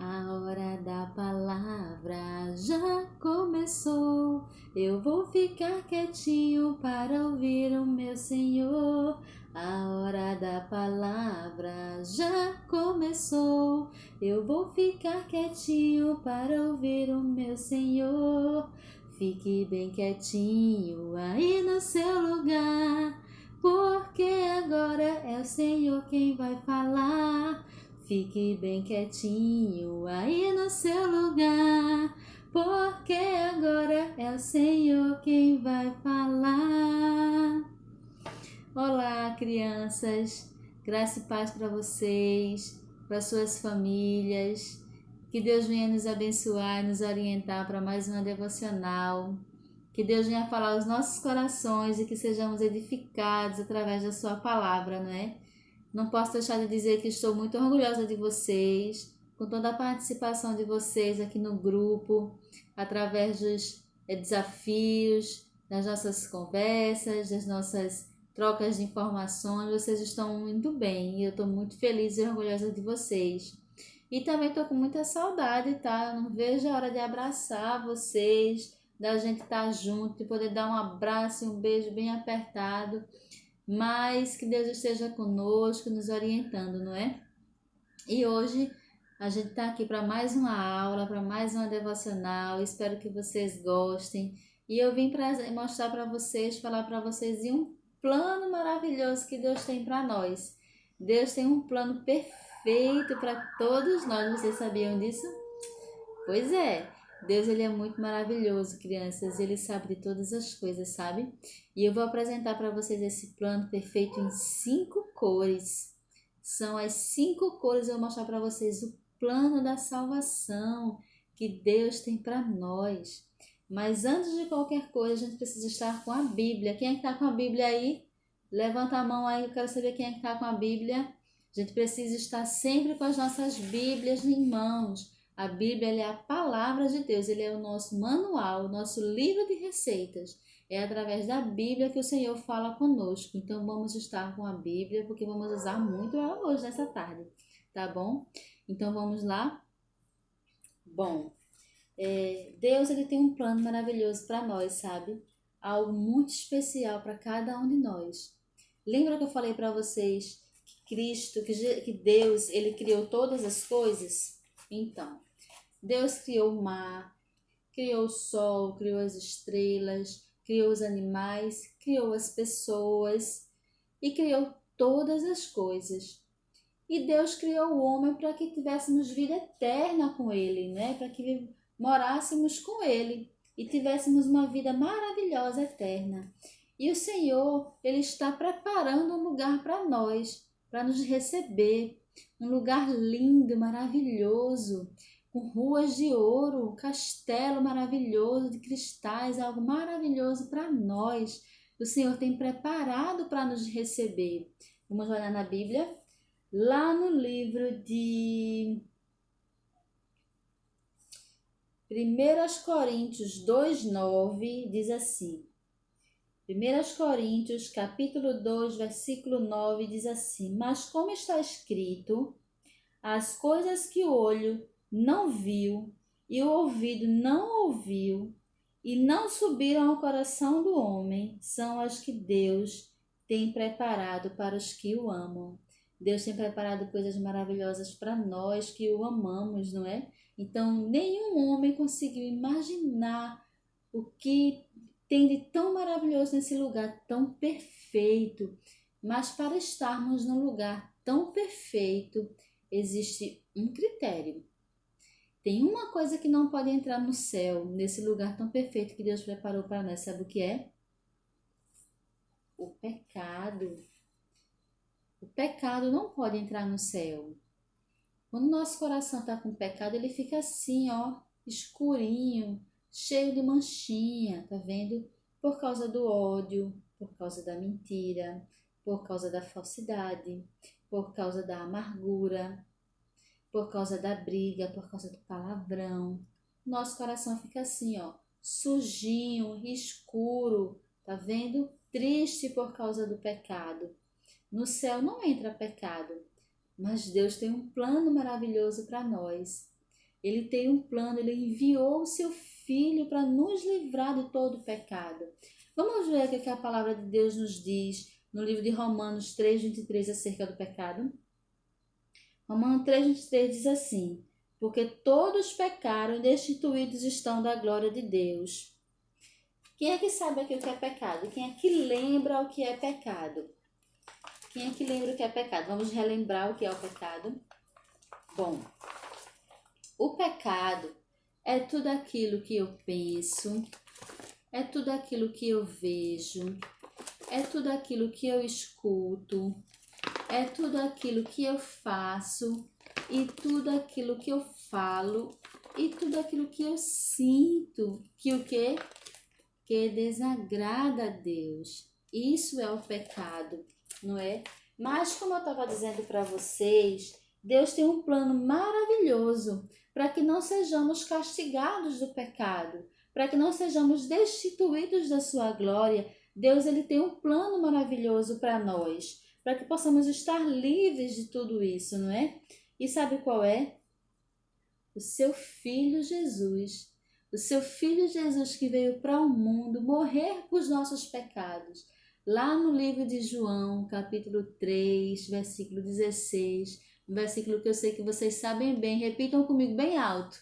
A hora da palavra já começou. Eu vou ficar quietinho para ouvir o meu Senhor. A hora da palavra já começou. Eu vou ficar quietinho para ouvir o meu Senhor. Fique bem quietinho aí no seu lugar, porque agora é o Senhor quem vai falar. Fique bem quietinho aí no seu lugar, porque agora é o Senhor quem vai falar. Olá, crianças, graça e paz para vocês, para suas famílias. Que Deus venha nos abençoar e nos orientar para mais uma devocional. Que Deus venha falar aos nossos corações e que sejamos edificados através da sua palavra, não é? Não posso deixar de dizer que estou muito orgulhosa de vocês, com toda a participação de vocês aqui no grupo, através dos desafios, das nossas conversas, das nossas trocas de informações. Vocês estão muito bem e eu estou muito feliz e orgulhosa de vocês. E também estou com muita saudade, tá? Eu não vejo a hora de abraçar vocês, da gente estar junto, de poder dar um abraço e um beijo bem apertado. Mas que Deus esteja conosco, nos orientando, não é? E hoje a gente está aqui para mais uma aula, para mais uma devocional. Espero que vocês gostem. E eu vim para mostrar para vocês, falar para vocês de um plano maravilhoso que Deus tem para nós. Deus tem um plano perfeito para todos nós. Vocês sabiam disso? Pois é. Deus, ele é muito maravilhoso, crianças. Ele sabe de todas as coisas, sabe? E eu vou apresentar para vocês esse plano perfeito em 5 cores. São as 5 cores. Eu vou mostrar para vocês o plano da salvação que Deus tem para nós. Mas antes de qualquer coisa, a gente precisa estar com a Bíblia. Quem é que está com a Bíblia aí? Levanta a mão aí, eu quero saber quem é que está com a Bíblia. A gente precisa estar sempre com as nossas Bíblias em mãos. A Bíblia é a palavra de Deus, ele é o nosso manual, o nosso livro de receitas. É através da Bíblia que o Senhor fala conosco. Então vamos estar com a Bíblia, porque vamos usar muito ela hoje, nessa tarde, tá bom? Então vamos lá? Bom, Deus, ele tem um plano maravilhoso para nós, sabe? Algo muito especial para cada um de nós. Lembra que eu falei para vocês que Cristo, que Deus, ele criou todas as coisas? Então, Deus criou o mar, criou o sol, criou as estrelas, criou os animais, criou as pessoas e criou todas as coisas. E Deus criou o homem para que tivéssemos vida eterna com ele, né? Para que morássemos com ele e tivéssemos uma vida maravilhosa eterna. E o Senhor, ele está preparando um lugar para nós, para nos receber, um lugar lindo, maravilhoso, com ruas de ouro, um castelo maravilhoso de cristais, algo maravilhoso para nós. O Senhor tem preparado para nos receber. Vamos olhar na Bíblia, lá no livro de 1 Coríntios 2:9, diz assim. 1 Coríntios, capítulo 2, versículo 9, diz assim: Mas como está escrito, as coisas que o olho não viu e o ouvido não ouviu e não subiram ao coração do homem, são as que Deus tem preparado para os que o amam. Deus tem preparado coisas maravilhosas para nós que o amamos, não é? Então, nenhum homem conseguiu imaginar o que tem de tão maravilhoso nesse lugar tão perfeito. Mas para estarmos num lugar tão perfeito, existe um critério. Tem uma coisa que não pode entrar no céu, nesse lugar tão perfeito que Deus preparou para nós. Sabe o que é? O pecado. O pecado não pode entrar no céu. Quando o nosso coração está com pecado, ele fica assim, ó, escurinho, cheio de manchinha, tá vendo? Por causa do ódio, por causa da mentira, por causa da falsidade, por causa da amargura, por causa da briga, por causa do palavrão. Nosso coração fica assim, ó, sujinho, escuro, tá vendo? Triste por causa do pecado. No céu não entra pecado, mas Deus tem um plano maravilhoso para nós. Ele tem um plano, ele enviou o seu Filho para nos livrar de todo o pecado. Vamos ver o que a palavra de Deus nos diz no livro de Romanos 3:23 acerca do pecado? Romanos 3:23 diz assim: porque todos pecaram e destituídos estão da glória de Deus. Quem é que sabe aqui o que é pecado? Quem é que lembra o que é pecado? Quem é que lembra o que é pecado? Vamos relembrar o que é o pecado? Bom, o pecado é tudo aquilo que eu penso, é tudo aquilo que eu vejo, é tudo aquilo que eu escuto, é tudo aquilo que eu faço, e tudo aquilo que eu falo, e tudo aquilo que eu sinto, que o quê? Que desagrada a Deus. Isso é o pecado, não é? Mas como eu estava dizendo para vocês, Deus tem um plano maravilhoso para que não sejamos castigados do pecado, para que não sejamos destituídos da sua glória. Deus ele tem um plano maravilhoso para nós, para que possamos estar livres de tudo isso, não é? E sabe qual é? O seu Filho Jesus. O seu Filho Jesus que veio para o mundo morrer por os nossos pecados. Lá no livro de João, capítulo 3, versículo 16, um versículo que eu sei que vocês sabem bem, repitam comigo bem alto.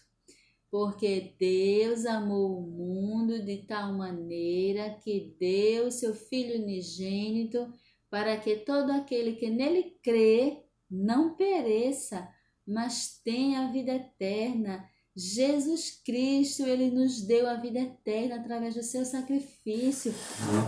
Porque Deus amou o mundo de tal maneira que deu seu Filho unigênito para que todo aquele que nele crê não pereça, mas tenha a vida eterna. Jesus Cristo, ele nos deu a vida eterna através do seu sacrifício.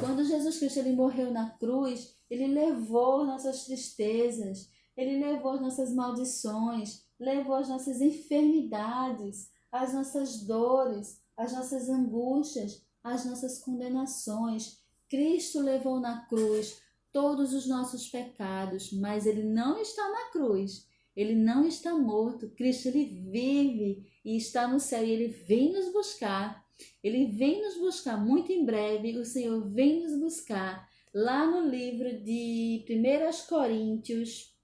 Quando Jesus Cristo ele morreu na cruz, ele levou nossas tristezas, ele levou as nossas maldições, levou as nossas enfermidades, as nossas dores, as nossas angústias, as nossas condenações. Cristo levou na cruz todos os nossos pecados, mas ele não está na cruz. Ele não está morto. Cristo ele vive e está no céu e ele vem nos buscar. Ele vem nos buscar muito em breve. O Senhor vem nos buscar. Lá no livro de 1 Coríntios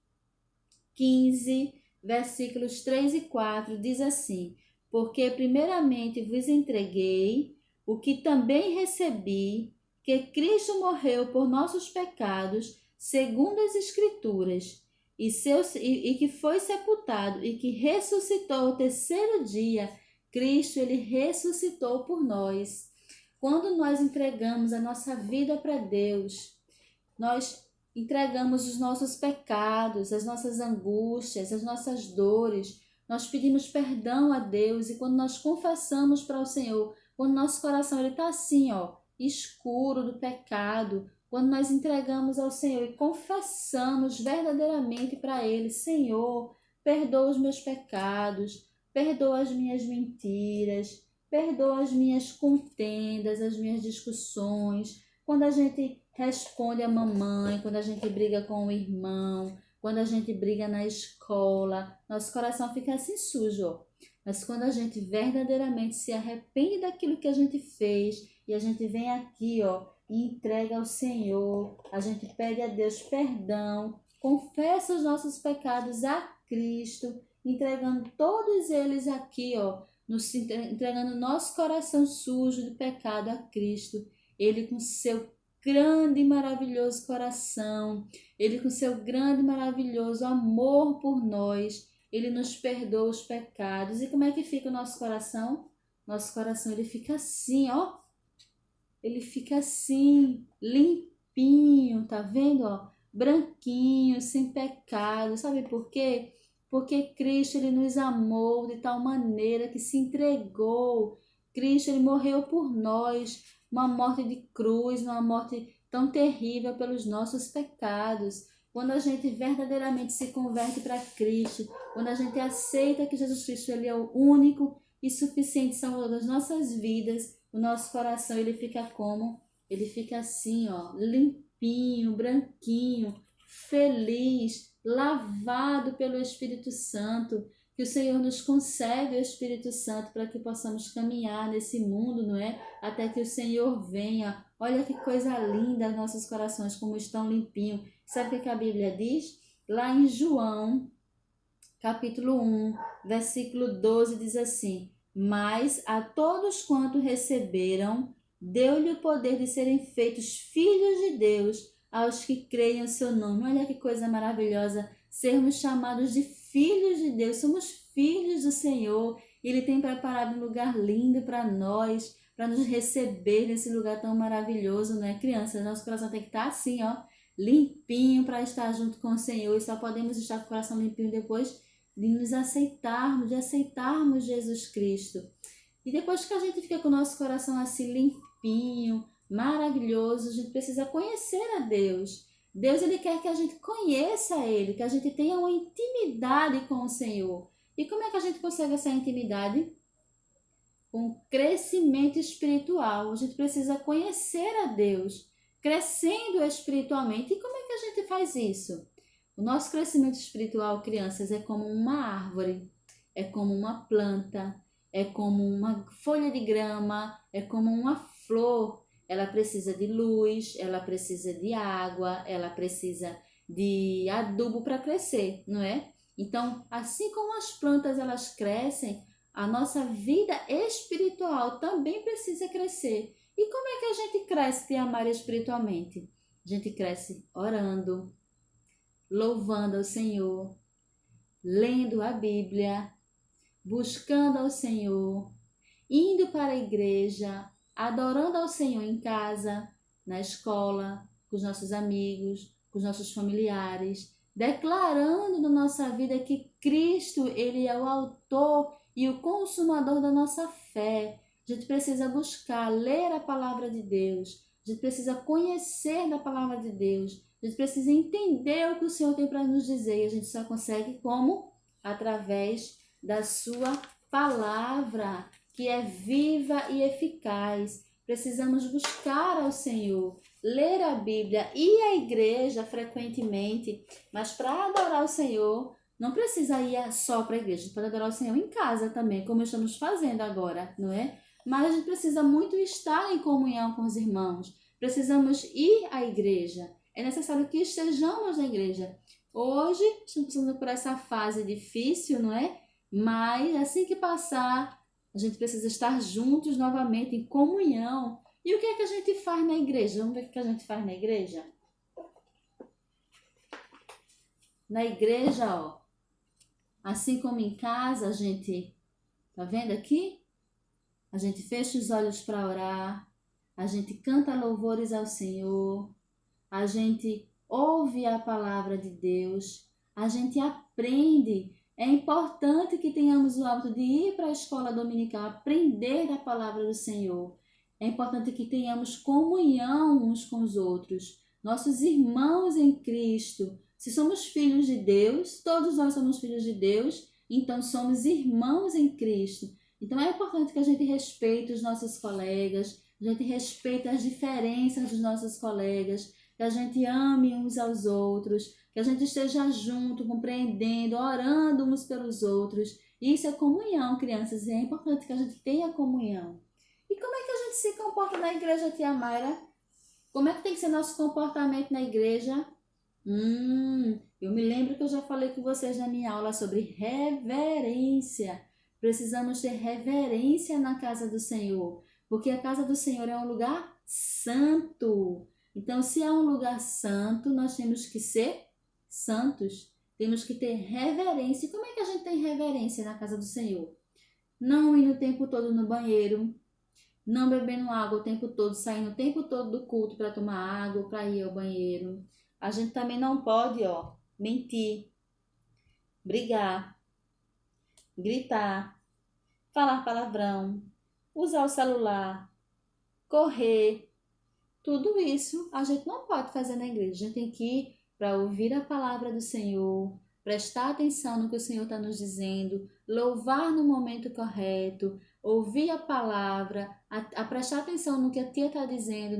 15, versículos 3 e 4, diz assim: porque primeiramente vos entreguei o que também recebi, que Cristo morreu por nossos pecados, segundo as Escrituras, e que foi sepultado e que ressuscitou ao terceiro dia. Cristo, ele ressuscitou por nós. Quando nós entregamos a nossa vida para Deus, nós entregamos os nossos pecados, as nossas angústias, as nossas dores, nós pedimos perdão a Deus e quando nós confessamos para o Senhor, quando nosso coração está assim, escuro do pecado, quando nós entregamos ao Senhor e confessamos verdadeiramente para Ele: Senhor, perdoa os meus pecados, perdoa as minhas mentiras, perdoa as minhas contendas, as minhas discussões. Quando a gente responde a mamãe, quando a gente briga com o irmão, quando a gente briga na escola, nosso coração fica assim sujo. Mas quando a gente verdadeiramente se arrepende daquilo que a gente fez e a gente vem aqui, e entrega ao Senhor, a gente pede a Deus perdão, confessa os nossos pecados a Cristo, entregando todos eles aqui, entregando nosso coração sujo de pecado a Cristo. Ele com seu grande e maravilhoso coração, ele com seu grande e maravilhoso amor por nós, ele nos perdoa os pecados. E como é que fica o nosso coração? Nosso coração ele fica assim, ele fica assim, limpinho, tá vendo, branquinho, sem pecado. Sabe por quê? Porque Cristo ele nos amou de tal maneira que se entregou. Cristo ele morreu por nós, uma morte de cruz, uma morte tão terrível pelos nossos pecados. Quando a gente verdadeiramente se converte para Cristo, quando a gente aceita que Jesus Cristo ele é o único e suficiente salvador das nossas vidas, o nosso coração ele fica como? Ele fica assim, limpinho, branquinho, feliz, lavado pelo Espírito Santo. Que o Senhor nos concede o Espírito Santo para que possamos caminhar nesse mundo, não é? Até que o Senhor venha. Olha que coisa linda, nossos corações como estão limpinhos. Sabe o que a Bíblia diz? Lá em João, capítulo 1, versículo 12, diz assim: Mas a todos quanto receberam, deu-lhe o poder de serem feitos filhos de Deus, aos que creem o seu nome. Olha que coisa maravilhosa, sermos chamados de filhos de Deus, somos filhos do Senhor. Ele tem preparado um lugar lindo para nós, para nos receber nesse lugar tão maravilhoso, né, crianças? Nosso coração tem que estar assim, ó, limpinho para estar junto com o Senhor, e só podemos estar com o coração limpinho depois de nos aceitarmos, de aceitarmos Jesus Cristo. E depois que a gente fica com o nosso coração assim limpinho, maravilhoso, a gente precisa conhecer a Deus. Deus, ele quer que a gente conheça Ele, que a gente tenha uma intimidade com o Senhor. E como é que a gente consegue essa intimidade? Com crescimento espiritual. A gente precisa conhecer a Deus, crescendo espiritualmente. E como é que a gente faz isso? O nosso crescimento espiritual, crianças, é como uma árvore, é como uma planta, é como uma folha de grama, é como uma flor. Ela precisa de luz, ela precisa de água, ela precisa de adubo para crescer, não é? Então, assim como as plantas elas crescem, a nossa vida espiritual também precisa crescer. E como é que a gente cresce, Tia Mari, espiritualmente? A gente cresce orando, louvando ao Senhor, lendo a Bíblia, buscando ao Senhor, indo para a igreja, adorando ao Senhor em casa, na escola, com os nossos amigos, com os nossos familiares, declarando na nossa vida que Cristo, Ele é o autor e o consumador da nossa fé. A gente precisa buscar, ler a palavra de Deus, a gente precisa conhecer da palavra de Deus, a gente precisa entender o que o Senhor tem para nos dizer, e a gente só consegue como? Através da sua palavra, que é viva e eficaz. Precisamos buscar ao Senhor, ler a Bíblia e a igreja frequentemente, mas para adorar o Senhor, não precisa ir só para a igreja, pode adorar o Senhor em casa também, como estamos fazendo agora, não é? Mas a gente precisa muito estar em comunhão com os irmãos, precisamos ir à igreja, é necessário que estejamos na igreja. Hoje, estamos passando por essa fase difícil, não é? Mas assim que passar, a gente precisa estar juntos novamente, em comunhão. E o que é que a gente faz na igreja? Vamos ver o que a gente faz na igreja? Na igreja, ó, assim como em casa, a gente, tá vendo aqui? A gente fecha os olhos para orar, a gente canta louvores ao Senhor, a gente ouve a palavra de Deus, a gente aprende. É importante que tenhamos o hábito de ir para a escola dominical, aprender da palavra do Senhor. É importante que tenhamos comunhão uns com os outros, nossos irmãos em Cristo. Se somos filhos de Deus, todos nós somos filhos de Deus, então somos irmãos em Cristo. Então é importante que a gente respeite os nossos colegas, a gente respeite as diferenças dos nossos colegas, que a gente ame uns aos outros, que a gente esteja junto, compreendendo, orando uns pelos outros. Isso é comunhão, crianças, e é importante que a gente tenha comunhão. E como é que a gente se comporta na igreja, Tia Mayra? Como é que tem que ser nosso comportamento na igreja? Eu me lembro que eu já falei com vocês na minha aula sobre reverência. Precisamos ter reverência na casa do Senhor, porque a casa do Senhor é um lugar santo. Então, se é um lugar santo, nós temos que ser santos. Temos que ter reverência. E como é que a gente tem reverência na casa do Senhor? Não ir o tempo todo no banheiro, não bebendo água o tempo todo, saindo o tempo todo do culto para tomar água, para ir ao banheiro. A gente também não pode, mentir, brigar, gritar, falar palavrão, usar o celular, correr. Tudo isso a gente não pode fazer na igreja. A gente tem que ir para ouvir a palavra do Senhor, prestar atenção no que o Senhor está nos dizendo, louvar no momento correto, ouvir a palavra, a prestar atenção no que a tia está dizendo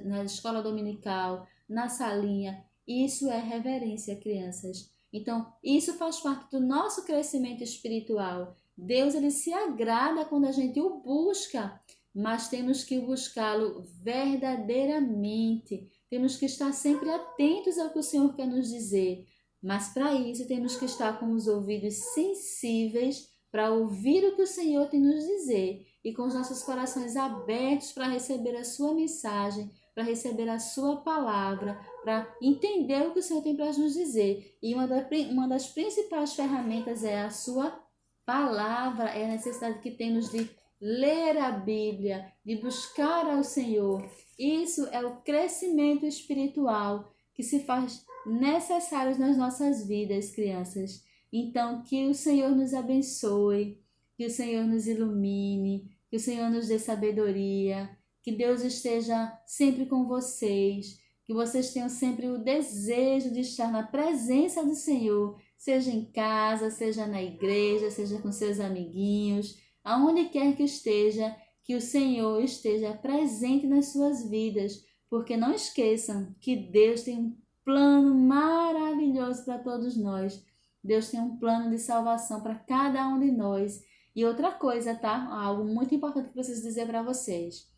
na escola dominical, na salinha. Isso é reverência, crianças. Então, isso faz parte do nosso crescimento espiritual. Deus, ele se agrada quando a gente o busca, mas temos que buscá-lo verdadeiramente. Temos que estar sempre atentos ao que o Senhor quer nos dizer. Mas para isso temos que estar com os ouvidos sensíveis para ouvir o que o Senhor tem nos dizer e com os nossos corações abertos para receber a sua mensagem, para receber a sua palavra, para entender o que o Senhor tem para nos dizer. E uma das principais ferramentas é a sua palavra, é a necessidade que temos de ler a Bíblia, de buscar ao Senhor. Isso é o crescimento espiritual que se faz necessário nas nossas vidas, crianças. Então, que o Senhor nos abençoe, que o Senhor nos ilumine, que o Senhor nos dê sabedoria, que Deus esteja sempre com vocês, que vocês tenham sempre o desejo de estar na presença do Senhor, seja em casa, seja na igreja, seja com seus amiguinhos, aonde quer que esteja, que o Senhor esteja presente nas suas vidas, porque não esqueçam que Deus tem um plano maravilhoso para todos nós. Deus tem um plano de salvação para cada um de nós. E outra coisa, tá? Algo muito importante que eu preciso dizer para vocês.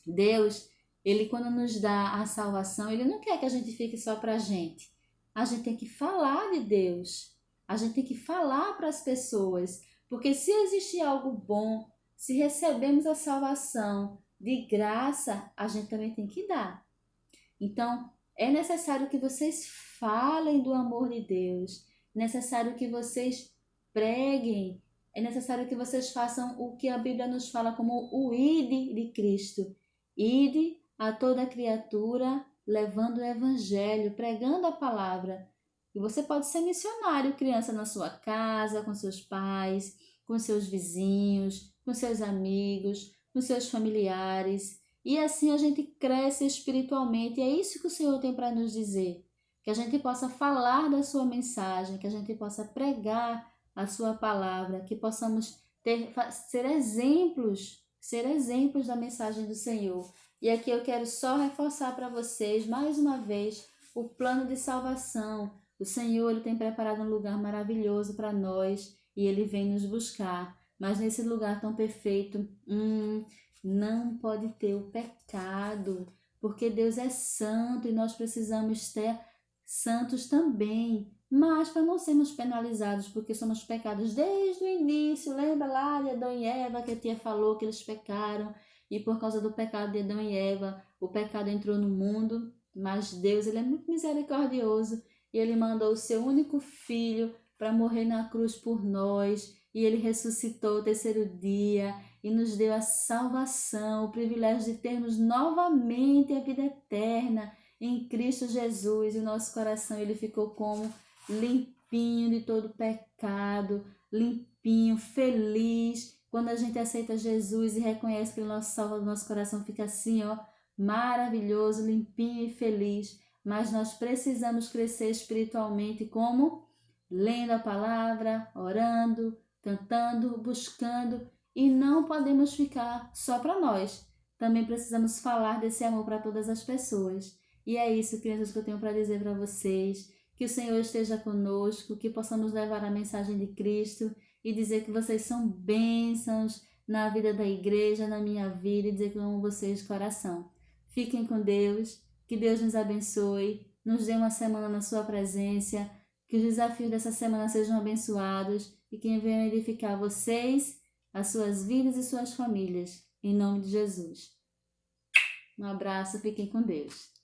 Deus, Ele quando nos dá a salvação, Ele não quer que a gente fique só para a gente. A gente tem que falar de Deus. A gente tem que falar para as pessoas. Porque se existe algo bom, se recebemos a salvação de graça, a gente também tem que dar. Então, é necessário que vocês falem do amor de Deus. É necessário que vocês preguem. É necessário que vocês façam o que a Bíblia nos fala como o ide de Cristo. Ide a toda criatura, levando o evangelho, pregando a palavra. E você pode ser missionário, criança, na sua casa, com seus pais, com seus vizinhos, com seus amigos, com seus familiares. E assim a gente cresce espiritualmente. E é isso que o Senhor tem para nos dizer. Que a gente possa falar da sua mensagem, que a gente possa pregar a sua palavra, que possamos ser exemplos da mensagem do Senhor. E aqui eu quero só reforçar para vocês, mais uma vez, o plano de salvação. O Senhor Ele tem preparado um lugar maravilhoso para nós e Ele vem nos buscar. Mas nesse lugar tão perfeito, não pode ter o pecado, porque Deus é santo e nós precisamos ser santos também. Mas para não sermos penalizados, porque somos pecados desde o início, lembra lá de Adão e Eva que a tia falou que eles pecaram, e por causa do pecado de Adão e Eva, o pecado entrou no mundo, mas Deus Ele é muito misericordioso e Ele mandou o seu único filho para morrer na cruz por nós, e Ele ressuscitou o terceiro dia e nos deu a salvação, o privilégio de termos novamente a vida eterna em Cristo Jesus. E o nosso coração ele ficou como limpinho de todo pecado, limpinho, feliz. Quando a gente aceita Jesus e reconhece que Ele é nosso Salvador, nosso coração fica assim, ó, maravilhoso, limpinho e feliz. Mas nós precisamos crescer espiritualmente como? Lendo a palavra, orando, cantando, buscando. E não podemos ficar só para nós. Também precisamos falar desse amor para todas as pessoas. E é isso, crianças, que eu tenho para dizer para vocês. Que o Senhor esteja conosco, que possamos levar a mensagem de Cristo e dizer que vocês são bênçãos na vida da igreja, na minha vida, e dizer que eu amo vocês de coração. Fiquem com Deus, que Deus nos abençoe, nos dê uma semana na sua presença, que os desafios dessa semana sejam abençoados e que venham edificar vocês, as suas vidas e suas famílias. Em nome de Jesus. Um abraço, fiquem com Deus.